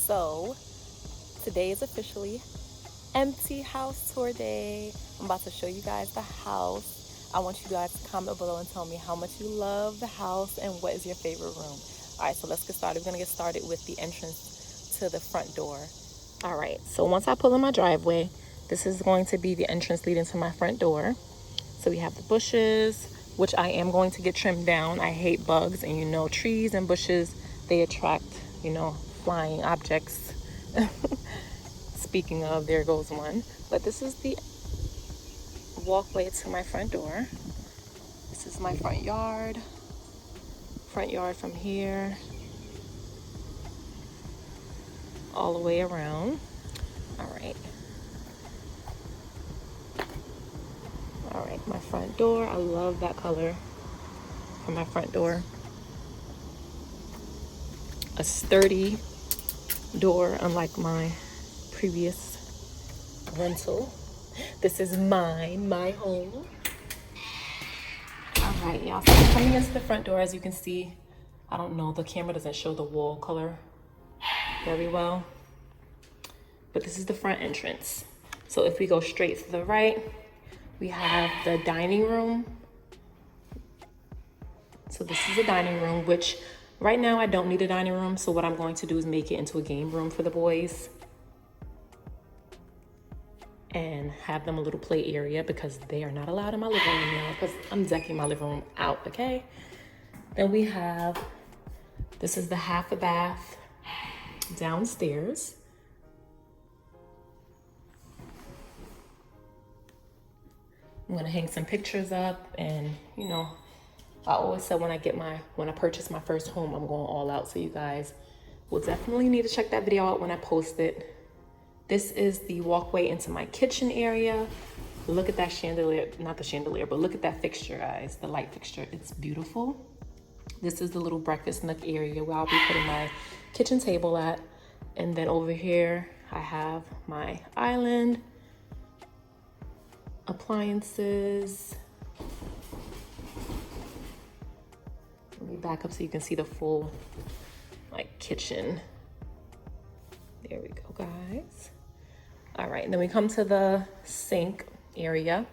So today is officially empty house tour day. I'm about to show you guys the house. I want you guys to comment below and tell me how much you love the house and what is your favorite room. All right, so let's get started. We're gonna get started with the entrance to the front door. All right, so once I pull in my driveway, this is going to be the entrance leading to my front door. So we have the bushes, which I am going to get trimmed down. I hate bugs, and you know, trees and bushes, they attract, flying objects. Speaking of, there goes one. But this is the walkway to my front door. This is my front yard. Front yard from here all the way around. All right. All right, my front door. I love that color for my front door. A sturdy door, unlike my previous rental. This is my home. All right, y'all. So I'm coming into the front door, as you can see. I don't know, the camera doesn't show the wall color very well, but this is the front entrance. So if we go straight to the right, we have the dining room. So this is a dining room, which right now I don't need a dining room. So what I'm going to do is make it into a game room for the boys and have them a little play area, because they are not allowed in my living room now because I'm decking my living room out, okay? Then we have, this is the half a bath downstairs. I'm gonna hang some pictures up, and I always said when I purchase my first home, I'm going all out. So you guys will definitely need to check that video out when I post it. This is the walkway into my kitchen area. Look at that chandelier, not the chandelier, but look at that fixture, guys, the light fixture. It's beautiful. This is the little breakfast nook area where I'll be putting my kitchen table at. And then over here, I have my island, appliances. Let me back up so you can see the full kitchen. There we go, guys. All right, and then we come to the sink area.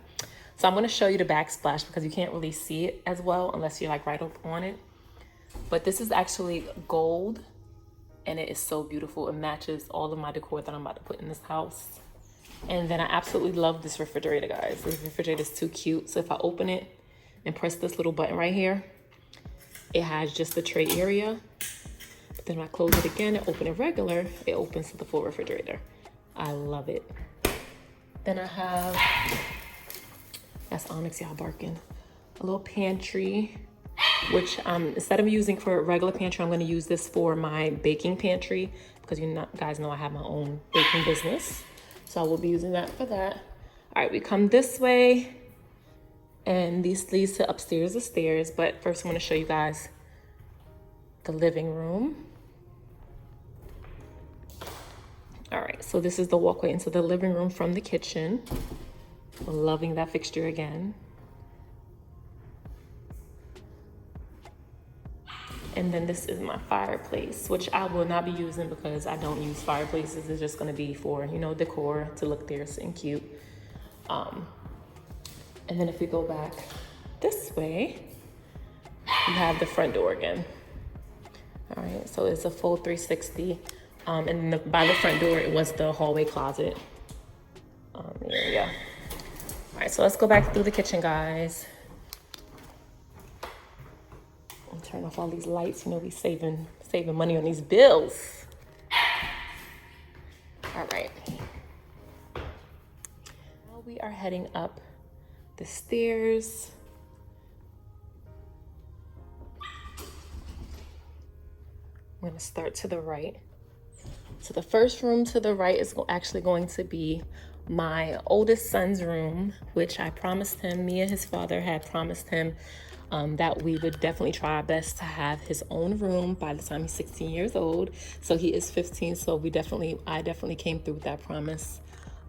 So I'm gonna show you the backsplash because you can't really see it as well unless you're right up on it. But this is actually gold, and it is so beautiful. It matches all of my decor that I'm about to put in this house. And then I absolutely love this refrigerator, guys. This refrigerator is too cute. So if I open it and press this little button right here, it has just the tray area. But then when I close it again and open it regular, it opens to the full refrigerator. I love it. Then I have, that's Onyx, y'all barking, a little pantry, which instead of using for a regular pantry, I'm gonna use this for my baking pantry, because guys know I have my own baking business. So I will be using that for that. All right, we come this way, and these leads to upstairs the stairs. But first I'm gonna show you guys the living room. All right, so this is the walkway into the living room from the kitchen. I'm loving that fixture again. And then this is my fireplace, which I will not be using because I don't use fireplaces. It's just gonna be for, decor to look there and cute. And then if we go back this way, we have the front door again. All right, so it's a full 360. And by the front door, it was the hallway closet area. All right, so let's go back through the kitchen, guys. I'll turn off all these lights. We saving money on these bills. All right. Now we are heading up the stairs. I'm gonna start to the right. So the first room to the right is actually going to be my oldest son's room, which I promised him, me and his father had promised him that we would definitely try our best to have his own room by the time he's 16 years old. So he is 15, so I definitely came through with that promise.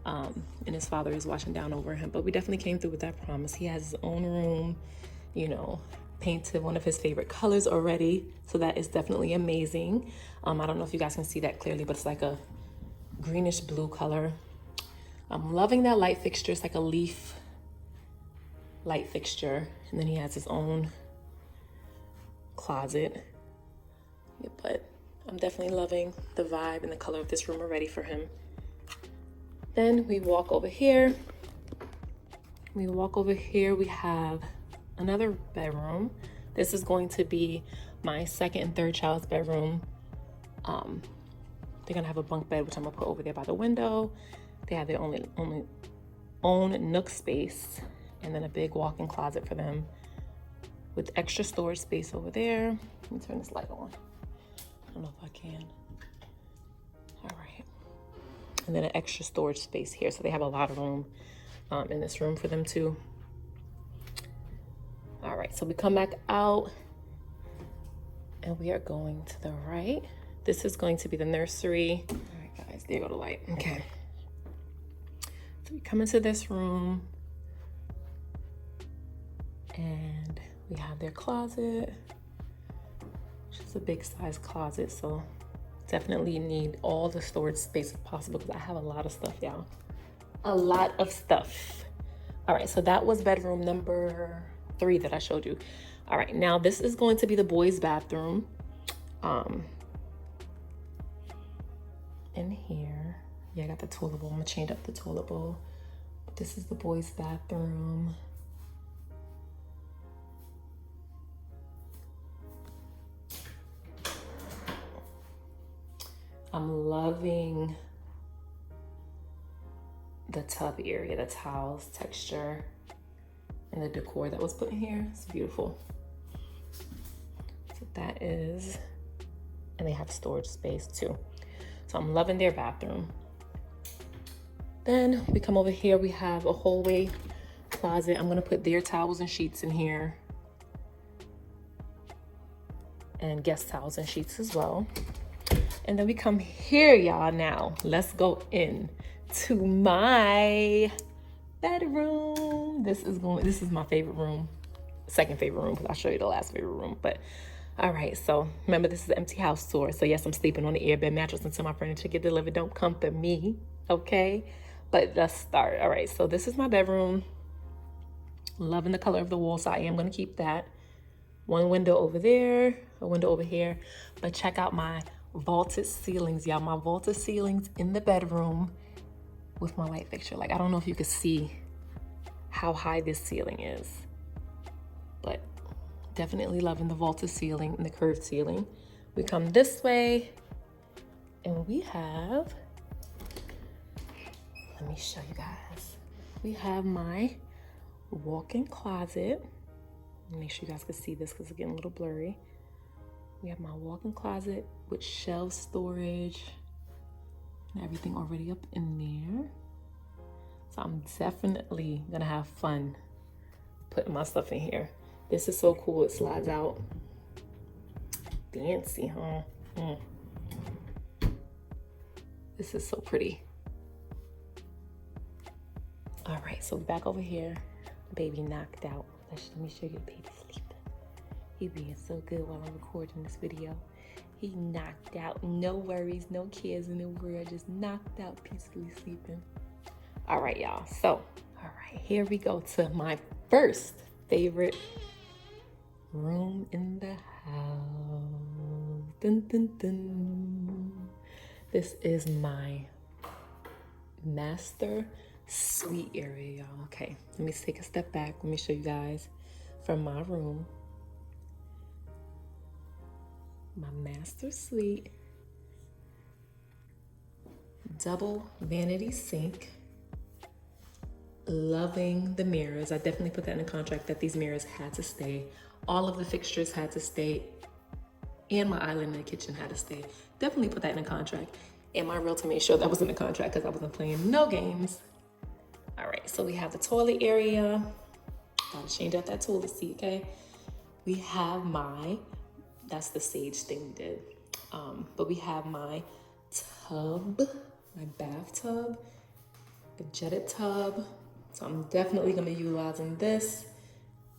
And his father is watching down over him, but we definitely came through with that promise. He has his own room, painted one of his favorite colors already, so that is definitely amazing. I don't know if you guys can see that clearly, but it's like a greenish blue color. I'm loving that light fixture. It's like a leaf light fixture, and then he has his own closet. Yeah, but I'm definitely loving the vibe and the color of this room already for him. Then we walk over here. We have another bedroom. This is going to be my second and third child's bedroom. They're gonna have a bunk bed, which I'm gonna put over there by the window. They have their own nook space, and then a big walk-in closet for them with extra storage space over there. Let me turn this light on. I don't know if I can. All right. And then an extra storage space here. So they have a lot of room in this room for them too. All right, so we come back out and we are going to the right. This is going to be the nursery. All right, guys, there you go the light. Okay. So we come into this room and we have their closet, which is a big size closet. So definitely need all the storage space if possible because I have a lot of stuff, y'all. A lot of stuff. All right, so that was bedroom number 3 that I showed you. All right, now this is going to be the boys' bathroom. In here, yeah, I got the toilet bowl. I'm gonna change up the toilet bowl. But this is the boys' bathroom. I'm loving the tub area, the towels, texture, and the decor that was put in here. It's beautiful. So that is, and they have storage space too. So I'm loving their bathroom. Then we come over here, we have a hallway closet. I'm gonna put their towels and sheets in here. And guest towels and sheets as well. And then we come here, y'all. Now let's go in to my bedroom. This is my favorite room, second favorite room, because I'll show you the last favorite room. But all right, so remember, this is an empty house tour. So yes, I'm sleeping on the airbed mattress until my furniture get delivered. Don't come for me, okay? But let's start. All right, so this is my bedroom. Loving the color of the wall, so I am gonna keep that. One window over there, a window over here. But check out my vaulted ceilings, y'all. My vaulted ceilings in the bedroom with my light fixture. Like, I don't know if you can see how high this ceiling is, but definitely loving the vaulted ceiling and the curved ceiling. We come this way and we have, let me show you guys. We have my walk-in closet. Make sure you guys can see this because it's getting a little blurry. We have my walk-in closet with shelf storage and everything already up in there. So I'm definitely gonna have fun putting my stuff in here. This is so cool, it slides out. Fancy, huh? This is so pretty. All right, so back over here, baby knocked out. Let me show you the baby sleeping. He being so good while I'm recording this video. He knocked out, no worries, no cares in the world, just knocked out, peacefully sleeping. All right, y'all, so, all right, here we go to my first favorite room in the house. Dun, dun, dun. This is my master suite area, y'all. Okay, let me take a step back. Let me show you guys from my room. My master suite. Double vanity sink. Loving the mirrors. I definitely put that in the contract that these mirrors had to stay. All of the fixtures had to stay. And my island in the kitchen had to stay. Definitely put that in the contract. And my realtor made sure that was in the contract because I wasn't playing no games. All right, so we have the toilet area. Gotta change out that toilet seat, okay? We have that's the sage thing we did. But we have my tub, my bathtub, the jetted tub. So I'm definitely gonna be utilizing this.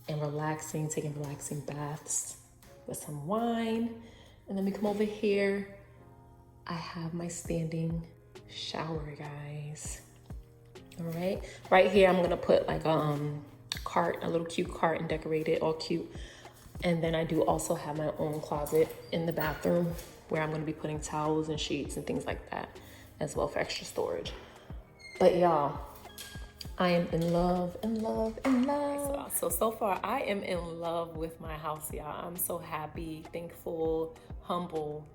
and relaxing, taking relaxing baths with some wine. And then we come over here. I have my standing shower, guys. All right, right here I'm gonna put like a cart, a little cute cart, and decorate it all cute. And then I do also have my own closet in the bathroom where I'm gonna be putting towels and sheets and things like that as well for extra storage. But y'all, I am in love, in love, in love. So far I am in love with my house, y'all. I'm so happy, thankful, humble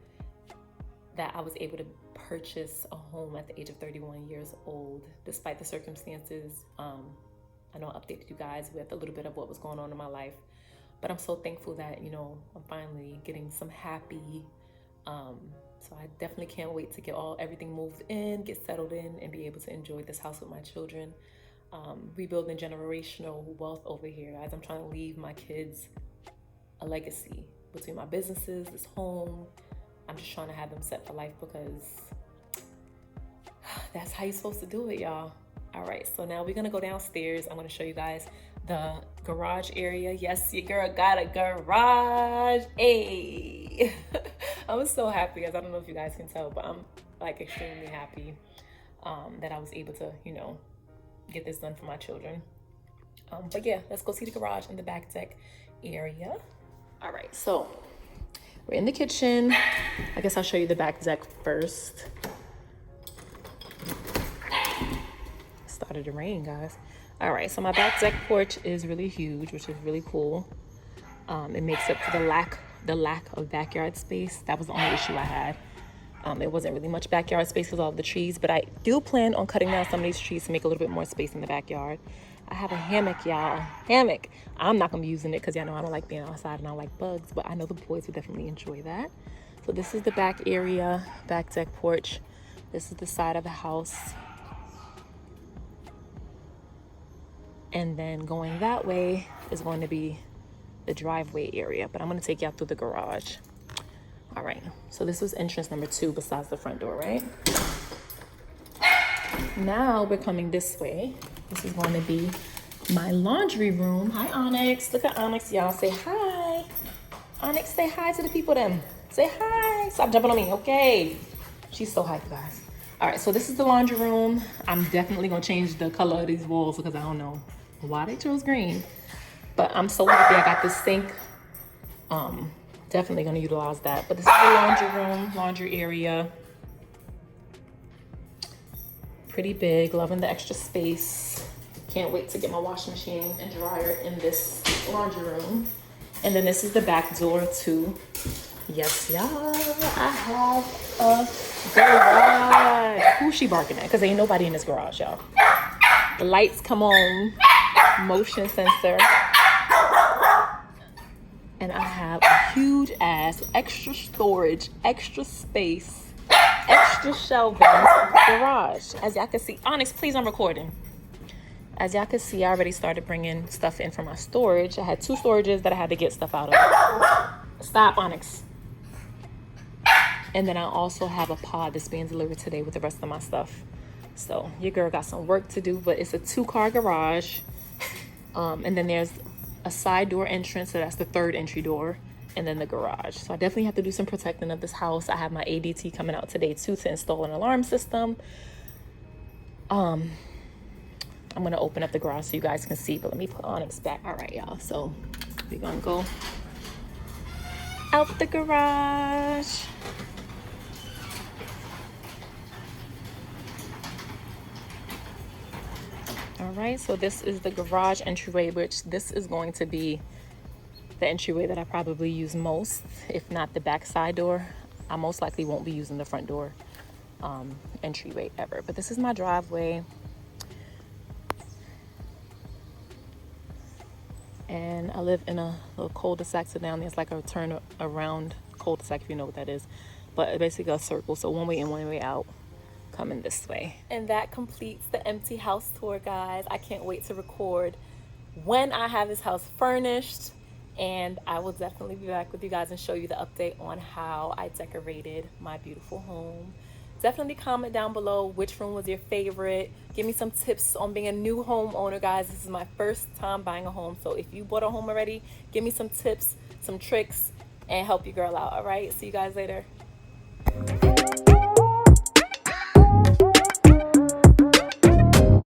that I was able to purchase a home at the age of 31 years old, despite the circumstances. I know I updated you guys with a little bit of what was going on in my life, but I'm so thankful that, you know, I'm finally getting some happy. So I definitely can't wait to get everything moved in, get settled in, and be able to enjoy this house with my children. Rebuilding generational wealth over here, guys. I'm trying to leave my kids a legacy between my businesses, this home. I'm just trying to have them set for life because that's how you're supposed to do it, y'all. All right, so now we're gonna go downstairs. I'm gonna show you guys the garage area. Yes, your girl got a garage. Hey, I was so happy, guys. I don't know if you guys can tell, but I'm like extremely happy that I was able to, you know, get this done for my children. But yeah, let's go see the garage and the back deck area. All right, so we're in the kitchen. I guess I'll show you the back deck first. Started to rain, guys. All right, so my back deck porch is really huge, which is really cool. It makes up for the lack of backyard space. That was the only issue I had. It wasn't really much backyard space because of all the trees, but I do plan on cutting down some of these trees to make a little bit more space in the backyard. I have a hammock, y'all. Hammock. I'm not gonna be using it because y'all know I don't like being outside and I don't like bugs, but I know the boys would definitely enjoy that. So this is the back area, back deck porch. This is the side of the house. And then going that way is going to be the driveway area, but I'm gonna take y'all through the garage. All right, so this was entrance number 2 besides the front door, right? Now we're coming this way. This is going to be my laundry room. Hi, Onyx. Look at Onyx, y'all. Say hi. Onyx, say hi to the people then. Say hi. Stop jumping on me, okay? She's so hyped, guys. All right, so this is the laundry room. I'm definitely gonna change the color of these walls because I don't know why they chose green. But I'm so happy I got this sink. Definitely gonna utilize that. But this is the laundry room, laundry area. Pretty big, loving the extra space. Can't wait to get my washing machine and dryer in this laundry room. And then this is the back door too. Yes, y'all, I have a garage. Who's she barking at? Because ain't nobody in this garage, y'all. The lights come on, motion sensor. And I have a huge ass, extra storage, extra space, extra shelving garage. As y'all can see, Onyx, please, I'm recording. As y'all can see, I already started bringing stuff in from my storage. I had 2 storages that I had to get stuff out of. Stop, Onyx. And then I also have a pod that's being delivered today with the rest of my stuff. So your girl got some work to do, but it's a 2-car garage. And then there's a side door entrance, so that's the 3rd entry door, and then the garage. So I definitely have to do some protecting of this house. I have my ADT coming out today too to install an alarm system. I'm gonna open up the garage so you guys can see, but let me put Onyx back. All right, y'all, so we're gonna go out the garage. All right, so this is the garage entryway, which this is going to be the entryway that I probably use most, if not the back side door. I most likely won't be using the front door entryway ever, but this is my driveway. And I live in a little cul-de-sac, so down there's like a turn around cul-de-sac, if you know what that is, but basically a circle, so one way in, one way out. Coming this way. And that completes the empty house tour, guys. I can't wait to record when I have this house furnished, and I will definitely be back with you guys and show you the update on how I decorated my beautiful home. definitely comment down below which room was your favorite. Give me some tips on being a new homeowner, guys. This is my first time buying a home, so if you bought a home already, give me some tips, some tricks, and help your girl out. All right, see you guys later.